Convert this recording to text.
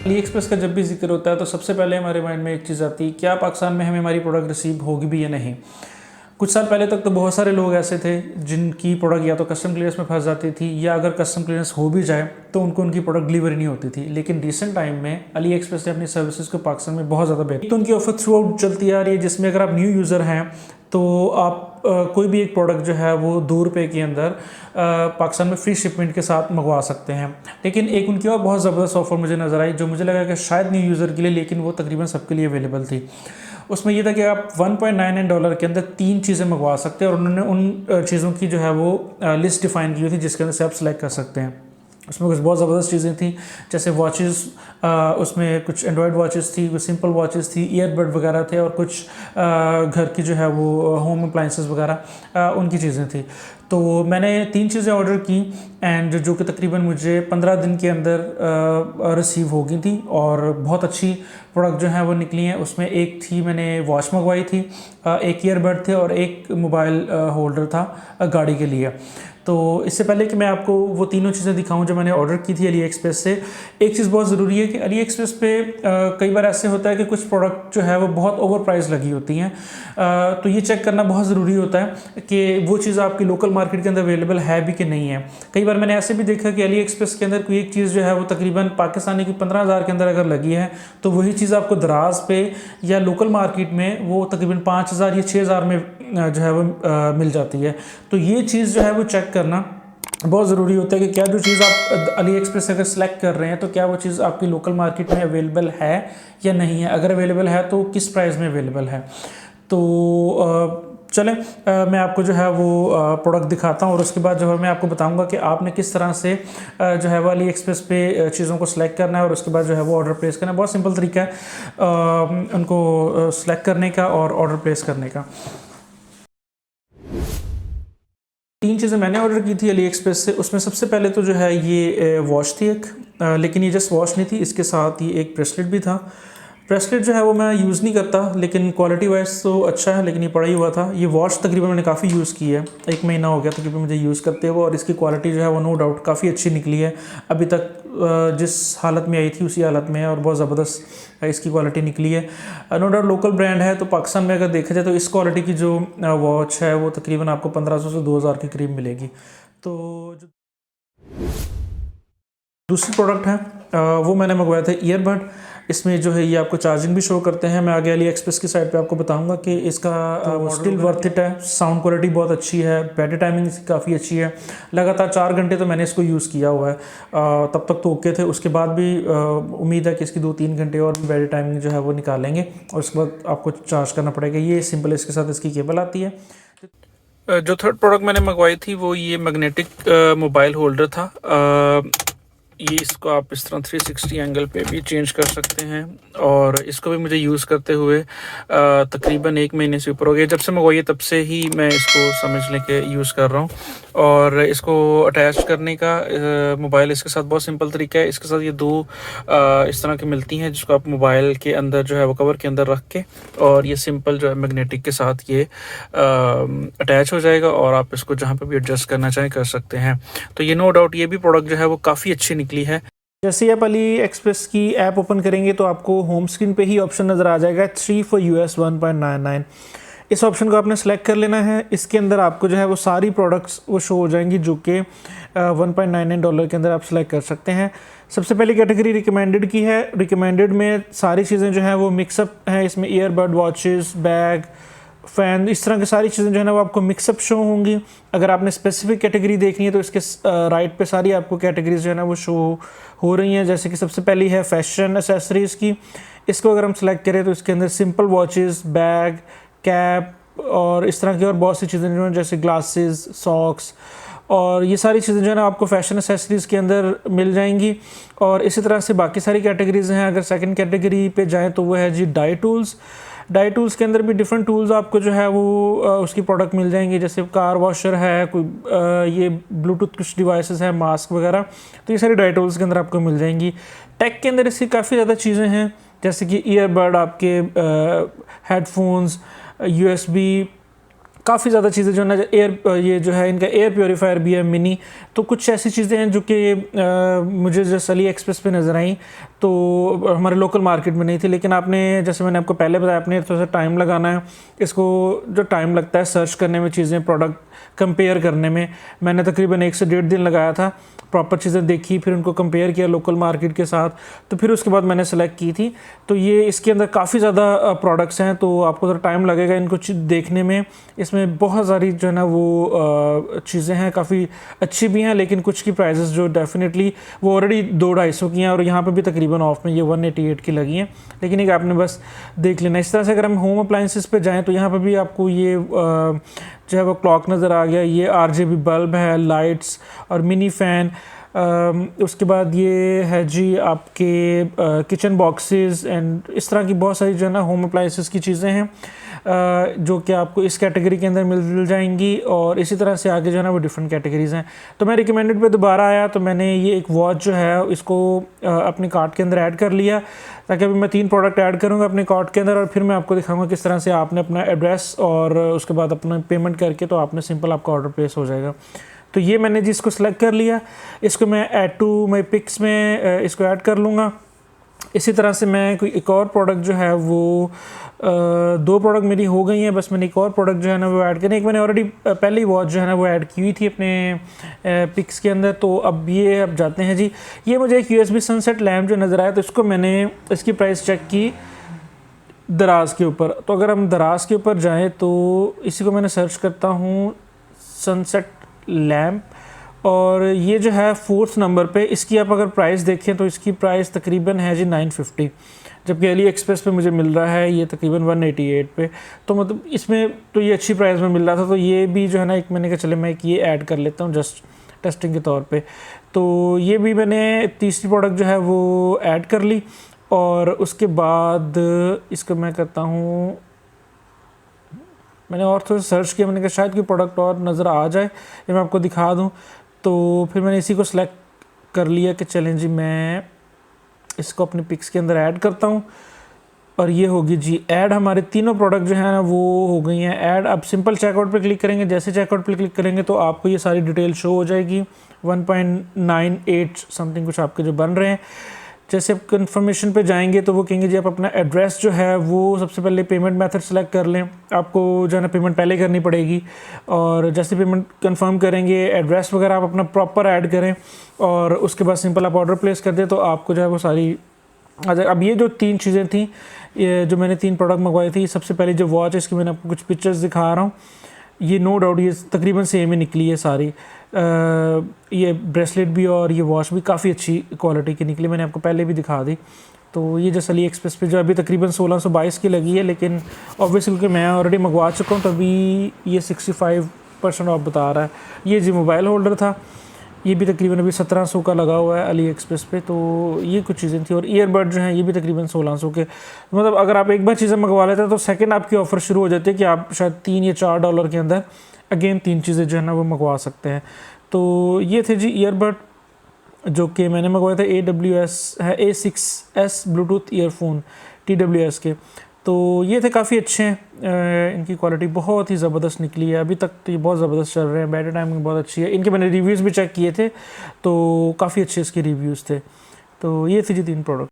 Ali express का जब भी जिक्र होता है तो सबसे पहले हमारे माइंड में एक चीज़ आती है, क्या पाकिस्तान में हमें हमारी प्रोडक्ट रिसीव होगी भी या नहीं। कुछ साल पहले तक तो बहुत सारे लोग ऐसे थे जिनकी प्रोडक्ट या तो कस्टम क्लियरेंस में फंस जाती थी, या अगर कस्टम क्लियरेंस हो भी जाए तो उनको उनकी प्रोडक्ट डिलीवरी नहीं होती थी। लेकिन रिसेंट टाइम में अली एक्सप्रेस ने अपनी सर्विसेज को पाकिस्तान में बहुत ज़्यादा बेहतर, तो उनकी ऑफर थ्रू आउट चलती आ रही है, जिसमें अगर आप न्यू यूज़र हैं तो आप कोई भी एक प्रोडक्ट जो है वो ₹2 के अंदर पाकिस्तान में फ्री शिपमेंट के साथ मंगवा सकते हैं। लेकिन एक उनकी और बहुत ज़बरदस्त ऑफर मुझे नज़र आई, जो मुझे लगा कि शायद न्यू यूज़र के लिए, लेकिन वो तकरीबन सबके लिए अवेलेबल थी। उसमें ये था कि आप $1.99 के अंदर 3 चीज़ें मंगवा सकते हैं, और उन्होंने उन चीज़ों की जो है वो लिस्ट डिफ़ाइन की हुई थी, जिसके अंदर से आप सेलेक्ट कर सकते हैं। उसमें कुछ बहुत ज़बरदस्त चीज़ें थी, जैसे वॉचेस, उसमें कुछ एंड्रॉयड वॉचेस थी, कुछ सिंपल वॉचेस थी, ईयरबड वगैरह थे, और कुछ घर की जो है वो होम अप्लाइंसेस वगैरह उनकी चीज़ें थी। तो मैंने 3 चीज़ें ऑर्डर की, एंड जो कि तकरीबन मुझे 15 दिन के अंदर रिसीव हो गई थी, और बहुत अच्छी प्रोडक्ट जो है वो निकली हैं। उसमें एक थी, मैंने वॉच मंगवाई थी, एक ईयरबड थे, और एक मोबाइल होल्डर था गाड़ी के लिए। तो इससे पहले कि मैं आपको वो तीनों चीज़ें दिखाऊं जो मैंने ऑर्डर की थी अली एक्सप्रेस से, एक चीज़ बहुत ज़रूरी है कि अली एक्सप्रेस पे कई बार ऐसे होता है कि कुछ प्रोडक्ट जो है वो बहुत ओवर प्राइस लगी होती हैं। तो ये चेक करना बहुत ज़रूरी होता है कि वो चीज़ आपकी लोकल मार्केट के अंदर अवेलेबल है भी कि नहीं है। कई बार मैंने ऐसे भी देखा कि अली एक्सप्रेस के अंदर कोई एक चीज़ जो है वो तकरीबन पाकिस्तानी की 15,000 के अंदर अगर लगी है, तो वही चीज़ आपको दराज पे या लोकल मार्केट में वो तकरीबन 5,000 या 6,000 में जो है वो मिल जाती है। तो ये चीज़ जो है वो चेक करना बहुत ज़रूरी होता है कि क्या जो चीज़ आप अली एक्सप्रेस से अगर सेलेक्ट कर रहे हैं, तो क्या वो चीज़ आपकी लोकल मार्केट में अवेलेबल है या नहीं है। अगर अवेलेबल है तो किस प्राइस में अवेलेबल है। तो चलें, मैं आपको जो है वो प्रोडक्ट दिखाता हूँ, और उसके बाद जो है मैं आपको बताऊंगा कि आपने किस तरह से जो है वो अली एक्सप्रेस पे चीज़ों को सिलेक्ट करना है, और उसके बाद जो है वो ऑर्डर प्लेस करना है। बहुत सिंपल तरीका है उनको सिलेक्ट करने का और ऑर्डर प्लेस करने का। 3 चीज़ें मैंने ऑर्डर की थी अली एक्सप्रेस से। उसमें सबसे पहले तो जो है ये वॉच थी एक, लेकिन ये जस्ट वॉच नहीं थी, इसके साथ ये एक ब्रेसलेट भी था। ब्रेसलेट जो है वो मैं यूज़ नहीं करता, लेकिन क्वालिटी वाइज तो अच्छा है, लेकिन ये पड़ा ही हुआ था। ये वॉच तकरीबन मैंने काफ़ी यूज़ की है, 1 महीना हो गया तकरीबन मुझे यूज़ करते हुए, और इसकी क्वालिटी जो है वो नो डाउट काफ़ी अच्छी निकली है। अभी तक जिस हालत में आई थी उसी हालत में है, और बहुत ज़बरदस्त इसकी क्वालिटी निकली है। नो डाउट लोकल ब्रांड है, तो पाकिस्तान में अगर देखा जाए तो इस क्वालिटी की जो वॉच है वो तकरीबन आपको 1500 से 2000 के करीब मिलेगी। तो जो दूसरी प्रोडक्ट है वो मैंने मंगवाया था ईयरबड। इसमें जो है ये आपको चार्जिंग भी शो करते हैं। मैं आगे अली एक्सप्रेस की साइड पे आपको बताऊंगा कि इसका स्टिल वर्थ इट है। साउंड क्वालिटी बहुत अच्छी है, बैटरी टाइमिंग इसकी काफ़ी अच्छी है। लगातार 4 घंटे तो मैंने इसको यूज़ किया हुआ है, तब तक तो ओके थे। उसके बाद भी उम्मीद है कि इसकी 2-3 घंटे और भी बैटरी टाइमिंग जो है वो निकालेंगे, और उसके बाद आपको चार्ज करना पड़ेगा। ये सिंपल इसके साथ इसकी केबल आती है। जो थर्ड प्रोडक्ट मैंने मंगवाई थी वो ये मैग्नेटिक मोबाइल होल्डर था। ये इसको आप इस तरह 360 एंगल पे भी चेंज कर सकते हैं, और इसको भी मुझे यूज़ करते हुए तकरीबन 1 महीने से ऊपर हो गया। जब से मंगवाई है तब से ही मैं इसको समझ लें कि यूज़ कर रहा हूँ। और इसको अटैच करने का मोबाइल इसके साथ बहुत सिंपल तरीका है। इसके साथ ये 2 इस तरह की मिलती हैं, जिसको आप मोबाइल के अंदर जो है वो कवर के अंदर रख के, और ये सिंपल जो है मैग्नेटिक के साथ ये अटैच हो जाएगा, और आप इसको जहाँ पे भी एडजस्ट करना चाहें कर सकते हैं। तो ये नो डाउट ये भी प्रोडक्ट जो है वो काफ़ी अच्छी निकली है। जैसे ही आप अली एक्सप्रेस की ऐप ओपन करेंगे तो आपको होम स्क्रीन पे ही ऑप्शन नज़र आ जाएगा 3 for US 1.99। इस ऑप्शन को आपने सेलेक्ट कर लेना है। इसके अंदर आपको जो है वो सारी प्रोडक्ट्स वो शो हो जाएंगी जो कि $1.99 के अंदर आप सेलेक्ट कर सकते हैं। सबसे पहली कैटेगरी रिकमेंडेड की है। रिकमेंडेड में सारी चीज़ें जो हैं वो मिक्सअप हैं। इसमें ईयरबड, वॉचेस, बैग, फ़ैन, इस तरह की सारी चीज़ें जो है ना वो आपको मिक्सअप शो होंगी। अगर आपने स्पेसिफिक कैटेगरी देखनी है तो इसके राइट पे सारी आपको कैटेगरीज जो है ना वो शो हो रही हैं। जैसे कि सबसे पहली है फैशन एसेसरीज़ की। इसको अगर हम सेलेक्ट करें तो इसके अंदर सिंपल वॉचेस, बैग, कैप और इस तरह की और बहुत सी चीज़ें जो हैं, जैसे ग्लासेस, सॉक्स, और ये सारी चीज़ें जो है ना आपको फैशन एसेसरीज़ के अंदर मिल जाएंगी। और इसी तरह से बाकी सारी कैटेगरीज़ हैं। अगर सेकंड कैटेगरी पे जाएँ तो वो है जी डाई टूल्स। डाई टूल्स के अंदर भी डिफरेंट टूल्स आपको जो है वो उसकी प्रोडक्ट मिल जाएंगी, जैसे कार वॉशर है, कोई ये ब्लूटूथ कुछ डिवाइसेस है, मास्क वगैरह। तो ये सारी डाई टूल्स के अंदर आपको मिल जाएंगी। टेक के अंदर इसकी काफ़ी ज़्यादा चीज़ें हैं, जैसे कि ईयरबड, आपके हेडफोन्स, USB, काफ़ी ज़्यादा चीज़ें जो है ना, ये जो है इनका एयर प्योरीफायर भी है मिनी। तो कुछ ऐसी चीज़ें हैं जो कि मुझे जैसे अली एक्सप्रेस पे नज़र आई, तो हमारे लोकल मार्केट में नहीं थी। लेकिन आपने, जैसे मैंने आपको पहले बताया, आपने थोड़ा सा टाइम लगाना है। इसको जो टाइम लगता है सर्च करने में, चीज़ें प्रोडक्ट कंपेयर करने में, मैंने तकरीबन 1 से 1.5 दिन लगाया था। प्रॉपर चीज़ें देखी, फिर उनको कंपेयर किया लोकल मार्केट के साथ, तो फिर उसके बाद मैंने सेलेक्ट की थी। तो ये इसके अंदर काफ़ी ज़्यादा प्रोडक्ट्स हैं, तो आपको थोड़ा टाइम लगेगा इनको देखने में। इसमें बहुत सारी जो है ना वो चीज़ें हैं, काफ़ी अच्छी भी हैं, लेकिन कुछ की प्राइसेस जो डेफिनेटली वो ऑलरेडी 200-250 की हैं, और यहाँ पे भी तकरीबन ऑफ में ये 188 की लगी हैं। लेकिन एक आपने बस देख लेना। इस तरह से अगर हम होम अप्लाइंसेस पे जाएँ तो यहाँ पर भी आपको ये जो है वो क्लॉक नज़र आ गया, ये RGB बल्ब है, लाइट्स और मिनी फ़ैन। उसके बाद ये है जी आपके किचन बॉक्सेस एंड इस तरह की बहुत सारी जो है ना होम अप्लाइंसेस की चीज़ें हैं, जो कि आपको इस कैटेगरी के अंदर मिल जाएंगी। और इसी तरह से आगे जो है ना वो डिफरेंट कैटेगरीज़ हैं। तो मैं रिकमेंडेड पे दोबारा आया, तो मैंने ये एक वॉच जो है इसको अपने कार्ट के अंदर ऐड कर लिया, ताकि अभी मैं 3 प्रोडक्ट ऐड करूँगा अपने कार्ट के अंदर, और फिर मैं आपको दिखाऊंगा किस तरह से आपने अपना एड्रेस और उसके बाद अपना पेमेंट करके, तो आपने सिंपल आपका ऑर्डर प्लेस हो जाएगा। तो ये मैंने जी इसको सेलेक्ट कर लिया, इसको मैं ऐड टू माई पिक्स में इसको ऐड कर लूँगा। इसी तरह से मैं कोई एक और प्रोडक्ट जो है वो 2 प्रोडक्ट मेरी हो गई हैं, बस मैंने एक और प्रोडक्ट जो है ना वो ऐड करनी। एक मैंने ऑलरेडी पहली वॉच जो है ना वो ऐड की हुई थी अपने पिक्स के अंदर। तो अब जाते हैं जी। ये मुझे एक USB सनसेट लैम्प जो नज़र आया, तो इसको मैंने इसकी प्राइस चेक की दराज के ऊपर। तो अगर हम दराज के ऊपर जाएँ तो इसी को मैंने सर्च करता हूँ, सनसेट लैम्प, और ये जो है 4th नंबर पे। इसकी आप अगर प्राइस देखें तो इसकी प्राइस तकरीबन है जी 950, जबकि अली एक्सप्रेस पे मुझे मिल रहा है ये तकरीबन 188 पे। तो मतलब इसमें तो ये अच्छी प्राइस में मिल रहा था, तो ये भी जो है ना एक मैंने कहा चले मैं एक ये ऐड कर लेता हूँ जस्ट टेस्टिंग के तौर पे। तो ये भी मैंने तीसरी प्रोडक्ट जो है वो ऐड कर ली, और उसके बाद इसको मैं करता हूँ, मैंने और थोड़ा सर्च किया, मैंने कहा शायद कोई प्रोडक्ट और नज़र आ जाए, ये मैं आपको दिखा दूं। तो फिर मैंने इसी को सिलेक्ट कर लिया कि चलें जी मैं इसको अपने पिक्स के अंदर ऐड करता हूं, और ये होगी जी ऐड। हमारे तीनों प्रोडक्ट जो है ना वो हो गई हैं ऐड। अब सिंपल चेकआउट पे क्लिक करेंगे, जैसे चेकआउट पे क्लिक करेंगे तो आपको ये सारी डिटेल शो हो जाएगी। 1.98 समथिंग कुछ आपके जो बन रहे हैं। जैसे आप कंफर्मेशन पे जाएंगे तो वो कहेंगे जी आप अपना एड्रेस जो है वो सबसे पहले पेमेंट मेथड सेलेक्ट कर लें, आपको जो है ना पेमेंट पहले करनी पड़ेगी। और जैसे पेमेंट कंफर्म करेंगे, एड्रेस वगैरह आप अपना प्रॉपर ऐड करें, और उसके बाद सिंपल आप ऑर्डर प्लेस कर दें, तो आपको जो है वो सारी। अब ये जो 3 चीज़ें थी, ये जो मैंने 3 प्रोडक्ट मंगवाई थी, सबसे पहले जो वॉच है इसकी मैंने आपको कुछ पिक्चर्स दिखा रहा हूँ। ये नो डाउट ये तकरीबन सेम ही निकली है सारी। ये ब्रेसलेट भी और ये वॉच भी काफ़ी अच्छी क्वालिटी की निकली, मैंने आपको पहले भी दिखा दी। तो ये जैसे अली एक्सप्रेस पे जो अभी तकरीबन 1622 की लगी है, लेकिन ऑब्वियसली क्योंकि मैं ऑलरेडी मंगवा चुका हूँ, तभी ये 65% ऑफ बता रहा है। ये जी मोबाइल होल्डर था, ये भी तकरीबन अभी 1700 का लगा हुआ है अली एक्सप्रेस पे। तो ये कुछ चीज़ें थी, और ईयरबड जो हैं ये भी तकरीबन 1600 के। मतलब अगर आप एक बार चीज़ें मंगवा लेते हैं तो सेकंड आपकी ऑफ़र शुरू हो जाती है कि आप शायद $3 या $4 के अंदर अगेन 3 चीज़ें जो है ना वो मंगवा सकते हैं। तो ये थे जी ईयरबड जो कि मैंने मंगवाए थे। AWS है A6S ब्लूटूथ ईयरफोन TWS के। तो ये थे काफ़ी अच्छे हैं, इनकी क्वालिटी बहुत ही ज़बरदस्त निकली है। अभी तक तो ये बहुत ज़बरदस्त चल रहे हैं, बैटरी टाइमिंग बहुत अच्छी है। इनके मैंने रिव्यूज़ भी चेक किए थे, तो काफ़ी अच्छे इसके रिव्यूज़ थे। तो ये थी जी 3 प्रोडक्ट।